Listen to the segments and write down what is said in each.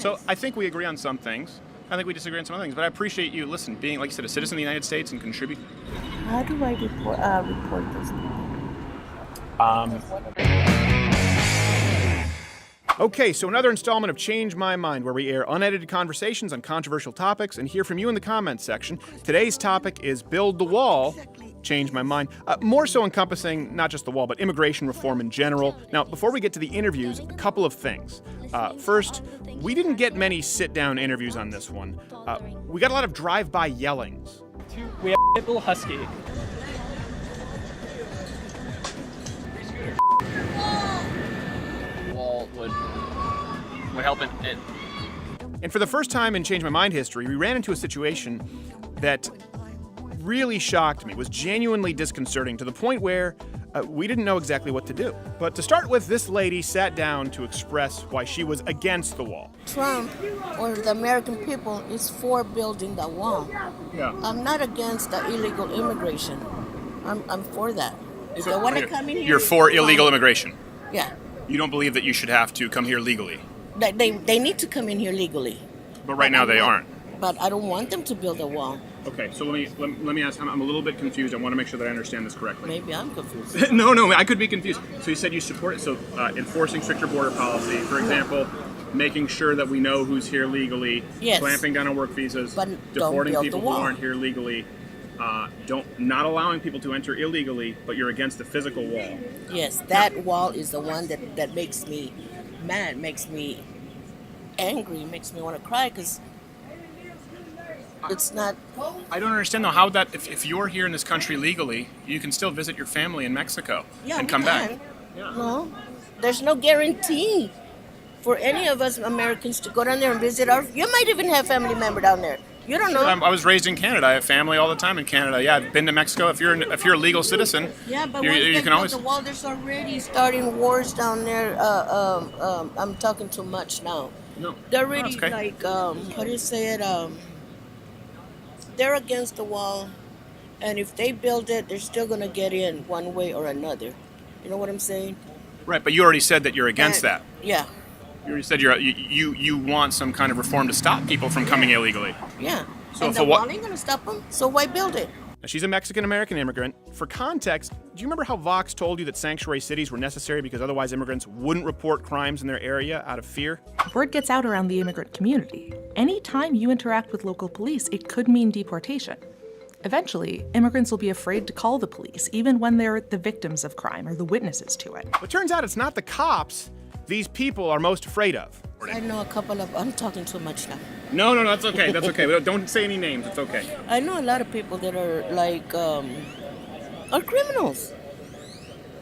So I think we agree on some things. I think we disagree on some other things. But I appreciate you, being, like you said, a citizen of the United States and contribute. How do I report this? Okay, so another installment of Change My Mind, where we air unedited conversations on controversial topics and hear from you in the comments section. Today's topic is Build the Wall, Change My Mind. More so encompassing not just the wall, but immigration reform in general. Now, before we get to the interviews, a couple of things. First, we didn't get many sit-down interviews on this one. We got a lot of drive-by yellings. We have a Pitbull Husky. Wall would help it. And for the first time in Change My Mind history, we ran into a situation that really shocked me, was genuinely disconcerting to the point where we didn't know exactly what to do. But to start with, this lady sat down to express why she was against the wall. Trump or the American people is for building the wall. Yeah. I'm not against the illegal immigration. I'm for that. If they want to come in here, You're for illegal immigration. Yeah. You don't believe that you should have to come here legally. They need to come in here legally. But right now they aren't. But I don't want them to build a wall. Okay, so let me ask. I'm a little bit confused. I want to make sure that I understand this correctly. Maybe I'm confused. No, I could be confused. So you said you support it. So enforcing stricter border policy, for example, making sure that we know who's here legally, Yes. clamping down on work visas, But don't deporting build people the who wall. aren't here legally, not allowing people to enter illegally, but you're against the physical wall. Yes, that wall is the one that makes me mad, makes me angry, makes me want to cry because it's not. I don't understand though how that if you're here in this country legally, you can still visit your family in Mexico and we come back. can. No, there's no guarantee for any of us Americans to go down there and visit our. You might even have family member down there. You don't know. I was raised in Canada. I have family all the time in Canada. Yeah, I've been to Mexico. If you're a legal citizen, Yeah, but you when can always. the wall, there's already starting wars down there. I'm talking too much now. No, They're already that's okay. like, how do you say it? They're against the wall, and if they build it, they're still gonna get in one way or another. You know what I'm saying? Right, but you already said that you're against And- that. Yeah, You already said you want some kind of reform to stop people from coming illegally. yeah. So and if the a wa- wall ain't gonna stop them. So why build it? Now, she's a Mexican-American immigrant. For context, do you remember how Vox told you that sanctuary cities were necessary because otherwise immigrants wouldn't report crimes in their area out of fear? Word gets out around the immigrant community. Anytime you interact with local police, it could mean deportation. Eventually, immigrants will be afraid to call the police, even when they're the victims of crime or the witnesses to it. But turns out it's not the cops these people are most afraid of. I know a couple of. I'm talking too much now. No, that's okay. That's okay. Don't say any names. It's okay. I know a lot of people that are like are criminals,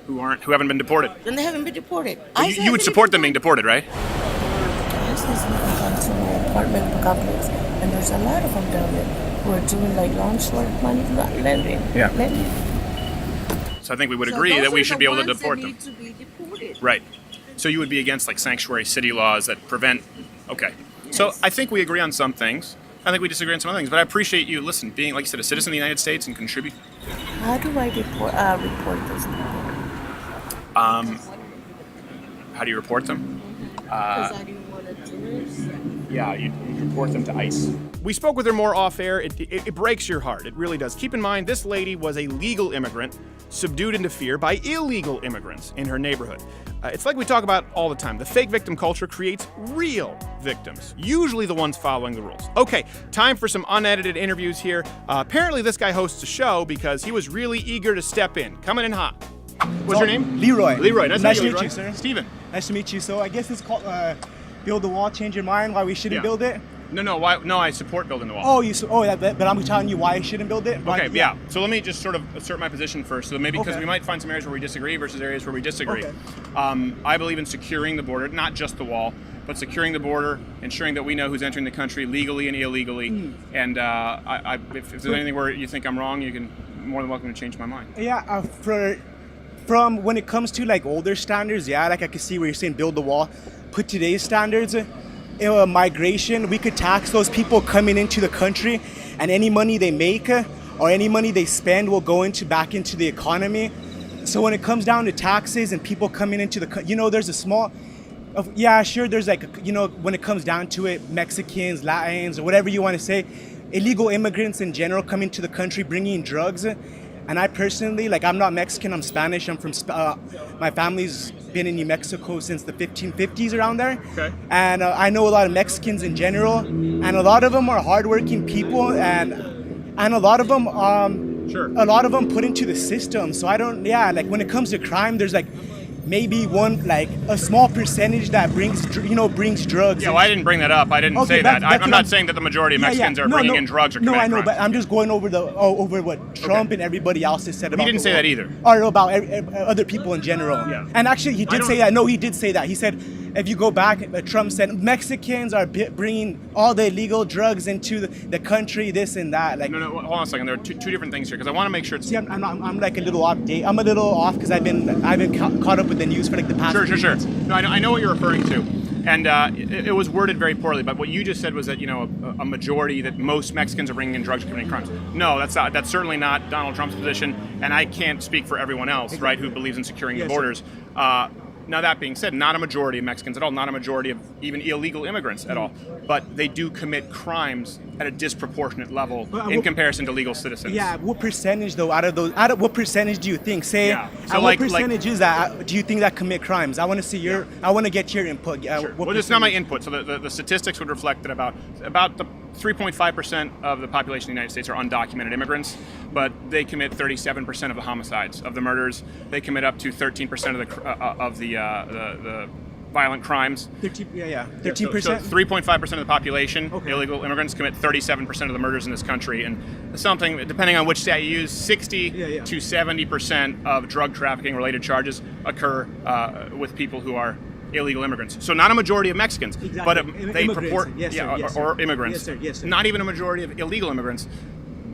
Who haven't been deported. and they haven't been deported. You would support them being deported, right? I just went to my apartment complex, and there's a lot of them down there who are doing like long-short money lending. Yeah. Lending. So I think we would So agree those that we are should the be able to ones deport that them. need to be deported. Right. So you would be against like sanctuary city laws that prevent. Okay. So I think we agree on some things. I think we disagree on some other things. But I appreciate you, being, like you said, a citizen of the United States and contribute. How do I report this? How do you report them? Because I didn't want to do it. Yeah, you report them to ICE. We spoke with her more off air. It breaks your heart. It really does. Keep in mind, this lady was a legal immigrant subdued into fear by illegal immigrants in her neighborhood. It's like we talk about all the time. The fake victim culture creates real victims, usually the ones following the rules. Okay, time for some unedited interviews here. Apparently, this guy hosts a show because he was really eager to step in. Coming in hot. What's your name? Leroy. Leroy. Nice to to meet meet you, sir. Steven. Nice to meet you. So I guess it's called Build the Wall, Change Your Mind, why we shouldn't Yeah. build it. No. Why? No, I support building the wall. But I'm telling you why I shouldn't build it. Okay, yeah. So let me just sort of assert my position first. So maybe because Okay. we might find some areas where we disagree versus areas where we disagree. Okay. I believe in securing the border, not just the wall, but securing the border, ensuring that we know who's entering the country legally and illegally. And if there's anything where you think I'm wrong, you can more than welcome to change my mind. Yeah, from when it comes to like older standards, yeah, like I can see where you're saying build the wall. Put today's standards, migration, we could tax those people coming into the country, and any money they make or any money they spend will go back into the economy. So when it comes down to taxes and people coming into there's a small Yeah, sure. There's like, when it comes down to it, Mexicans, Latins, or whatever you want to say, illegal immigrants in general come into the country bringing drugs. And I personally, like, I'm not Mexican, I'm Spanish. I'm from, my family's been in New Mexico since the 1550s, around there. Okay. And I know a lot of Mexicans in general, and a lot of them are hardworking people, and a lot of them, Sure. a lot of them put into the system. So like when it comes to crime, there's like maybe a small percentage that brings drugs. Yeah, well, I didn't bring that up. I didn't say that. I'm not saying that the majority of Mexicans are bringing in drugs or committing I know, crimes. but I'm just going over what Trump and everybody else has said about. He didn't say that either. Or about other people in general. Yeah. And actually, he did say that. No, he did say that. He said, if you go back, Trump said Mexicans are bringing all the illegal drugs into the country, this and that. Like, No, hold on a second. There are two different things here because I want to make sure it's. see, I'm like a little off date. I'm a little off because I've been caught up with the news for like the past. Sure. No, I know what you're referring to, and it was worded very poorly. But what you just said was that a majority, that most Mexicans are bringing in drugs or committing crimes. No, that's not. That's certainly not Donald Trump's position, and I can't speak for everyone else, right, who believes in securing the borders. Now, that being said, not a majority of Mexicans at all, not a majority of even illegal immigrants at all, but they do commit crimes at a disproportionate level in comparison to legal citizens. Yeah, what percentage though? Out of what percentage do you think? Say, Yeah. So what percentage is that? Do you think that commit crimes? I want to see I want to get your input. Sure. Well, it's not my input. So the statistics would reflect that about the 3.5% of the population of the United States are undocumented immigrants, but they commit 37% of the homicides, of the murders. They commit up to 13% of the violent crimes. 13%. So 3.5% of the population, illegal immigrants, commit 37% of the murders in this country. And something, depending on which stat you use, 60 to 70% of drug trafficking related charges occur with people who are illegal immigrants. So not a majority of Mexicans, but they purport, or immigrants. Yes, sir. Not even a majority of illegal immigrants,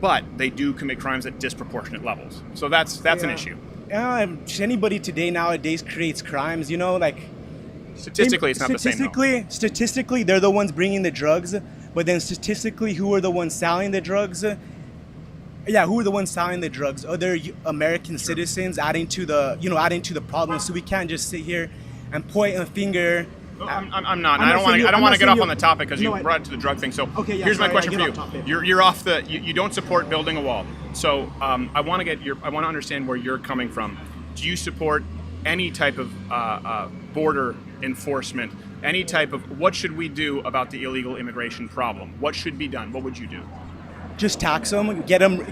but they do commit crimes at disproportionate levels. So that's an issue. Anybody nowadays creates crimes. Statistically, it's not the same. Statistically, they're the ones bringing the drugs, but then statistically, who are the ones selling the drugs? Yeah, who are the ones selling the drugs? Other American citizens adding to the problem. So we can't just sit here and point a finger. I'm not. I don't want to get off on the topic because you brought it to the drug thing. So here's my question for you. You're off the. You don't support building a wall. So I want to understand where you're coming from. Do you support any type of border enforcement? Any type of what should we do about the illegal immigration problem? What should be done? What would you do? Just tax them. Get them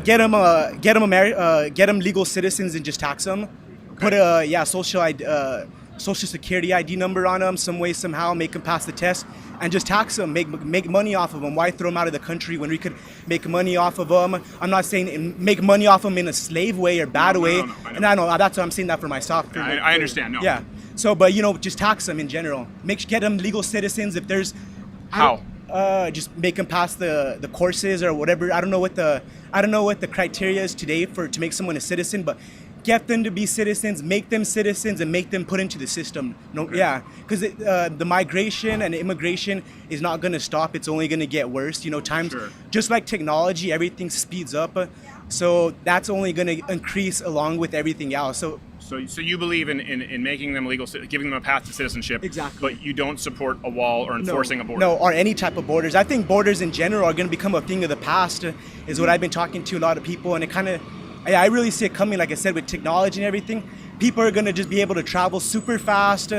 legal citizens and just tax them. Put a social security ID number on them, some way, somehow, make them pass the test, and just tax them, make money off of them. Why throw them out of the country when we could make money off of them? I'm not saying make money off them in a slave way or bad way. And I know that's what I'm saying that for myself. I understand. No. Yeah. So, but just tax them in general. Get them legal citizens. If there's how. Just make them pass the courses or whatever. I don't know what the criteria is today to make someone a citizen, but get them to be citizens, make them citizens, and make them put into the system. Because the migration and immigration is not going to stop. It's only going to get worse. Just like technology, everything speeds up. So that's only going to increase along with everything else. So you believe in making them legal, giving them a path to citizenship. Exactly. But you don't support a wall or enforcing a border. No, or any type of borders. I think borders in general are going to become a thing of the past, is what I've been talking to a lot of people, and it kind of. I really see it coming, like I said, with technology and everything. People are going to just be able to travel super fast,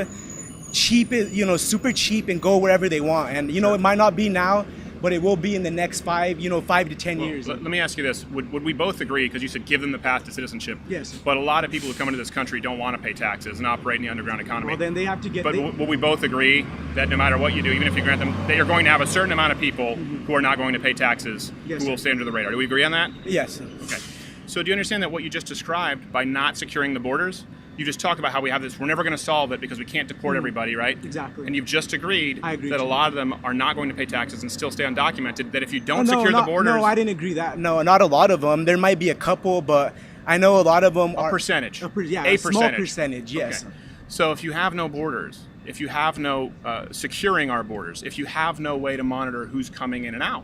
super cheap, and go wherever they want. And, it might not be now, but it will be in the next 5 to 10 years. Let me ask you this. Would we both agree, because you said give them the path to citizenship. Yes. But a lot of people who come into this country don't want to pay taxes and operate in the underground economy. Well, then they have to get... But will we both agree that no matter what you do, even if you grant them, that you're going to have a certain amount of people who are not going to pay taxes, who will stay under the radar? Do we agree on that? Yes. Okay. So do you understand that what you just described, by not securing the borders, you just talk about how we have this, we're never going to solve it because we can't deport everybody, right? Exactly. And you've just agreed I agree that a too. lot of them are not going to pay taxes and still stay undocumented, that if you don't secure the borders... No, I didn't agree that. No, not a lot of them. There might be a couple, but I know a lot of them are... A percentage. A small percentage, yes. Okay. So if you have no borders, if you have no securing our borders, if you have no way to monitor who's coming in and out...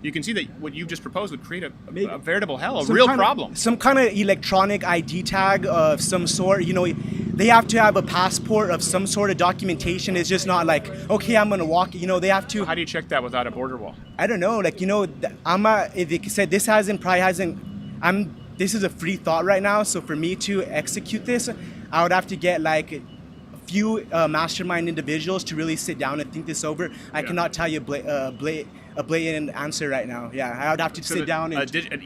You can see that what you've just proposed would create a veritable hell, a real problem. Some kind of electronic ID tag of some sort. they have to have a passport of some sort of documentation. It's just not like, okay, I'm gonna walk. You know, they have to. How do you check that without a border wall? I don't know. Like, you know, if they said this this is a free thought right now. So for me to execute this, I would have to get like a few mastermind individuals to really sit down and think this over. I cannot tell you a blatant answer right now. Yeah, I would have to sit down and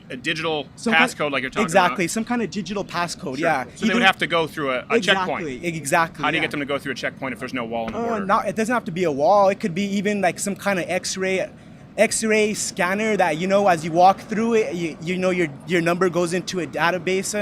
a digital some passcode like you're talking exactly, about. some kind of digital passcode. Sure. Yeah. So they would have to go through a checkpoint. Exactly. How do you yeah. get them to go through a checkpoint if there's no wall on the border? It doesn't have to be a wall. It could be even like some kind of X-ray scanner that, you know, as you walk through it, you know your number goes into a database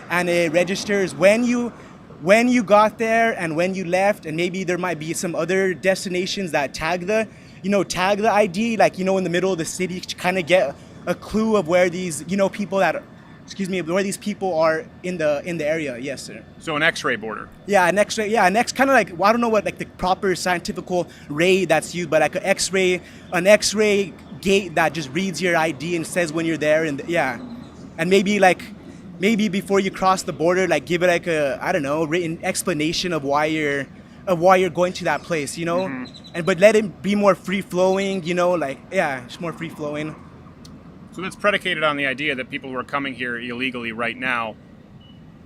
and it registers when you got there and when you left, and maybe there might be some other destinations that tag the ID, like, you know, in the middle of the city to kind of get a clue of where these, you know, where these people are in the area. Yes, sir. So an X-ray border. Yeah, an X-ray. Yeah, an X kind of like, well, I don't know what like the proper scientific ray that's used, but like an X-ray gate that just reads your ID and says when you're there, and and maybe before you cross the border, like give it like a, I don't know, written explanation of why you're going to that place, you know, but let it be more free flowing, you know, like it's more free flowing. So that's predicated on the idea that people who are coming here illegally right now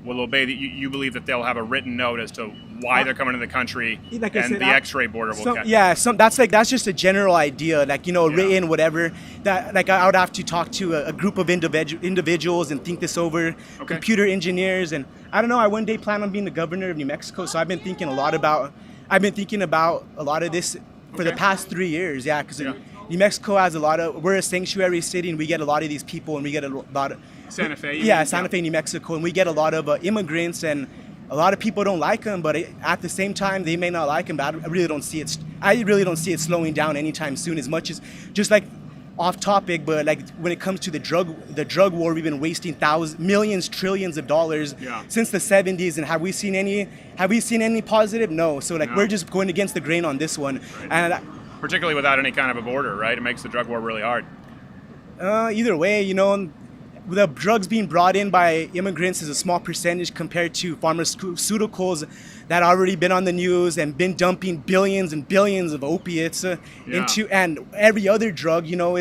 will obey. You believe that they'll have a written note as to why they're coming to the country, like I and said, the X-ray border will catch. Yeah, that's just a general idea, like, you know, written whatever. That like I would have to talk to a group of individuals and think this over. Okay. Computer engineers, and I don't know. I one day plan on being the governor of New Mexico, so I've been thinking about a lot of this for the past 3 years. Yeah, because New Mexico has we're a sanctuary city, and we get a lot of these people, and we get a lot of Santa Fe. Santa Fe, New Mexico, and we get a lot of immigrants, and a lot of people don't like them, but at the same time, they may not like them. But I really don't see it slowing down anytime soon. As much as, just like off topic, but like when it comes to the drug war, we've been wasting millions, trillions of dollars since the 70s, and have we seen any positive? No. So like we're just going against the grain on this one, and particularly without any kind of a border, right? It makes the drug war really hard. Either way, you know, the drugs being brought in by immigrants is a small percentage compared to pharmaceuticals that already been on the news and been dumping billions and billions of opiates into, and every other drug. You know,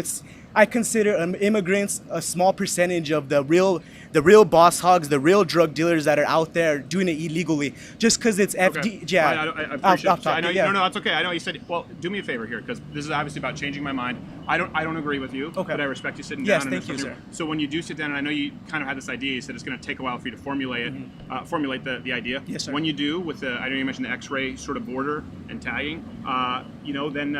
I consider immigrants a small percentage of the real boss hogs, the real drug dealers that are out there doing it illegally. Just because it's FD, I appreciate it. I know, no, that's okay. I know you said. Well, do me a favor here, because this is obviously about changing my mind. I don't agree with you, but I respect you sitting down. Yes, thank you, sir. So when you do sit down, and I know you kind of had this idea, you said it's going to take a while for you to formulate the idea. Yes, sir. When you do, I know you mentioned the X-ray sort of border and tagging, you know, then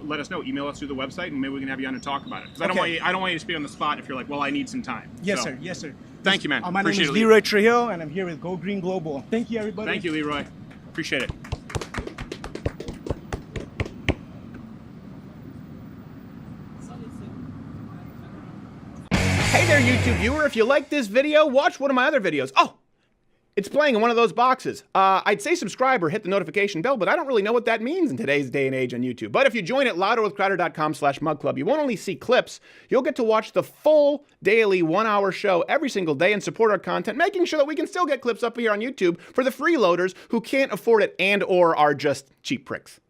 let us know. Email us through the website, and maybe we can have you on and talk about it. Because I don't want you to speak on the spot if you're like, well, I need some time. Yes, sir. Yes, sir. Thank you, man. My name is Leroy Trujillo, and I'm here with Go Green Global. Thank you, everybody. Thank you, Leroy. Appreciate it. Hey there, YouTube viewer. If you like this video, watch one of my other videos. Oh, it's playing in one of those boxes. I'd say subscribe or hit the notification bell, but I don't really know what that means in today's day and age on YouTube. But if you join at louderwithcrowder.com/mugclub, you won't only see clips, you'll get to watch the full daily 1-hour show every single day and support our content, making sure that we can still get clips up here on YouTube for the freeloaders who can't afford it and or are just cheap pricks.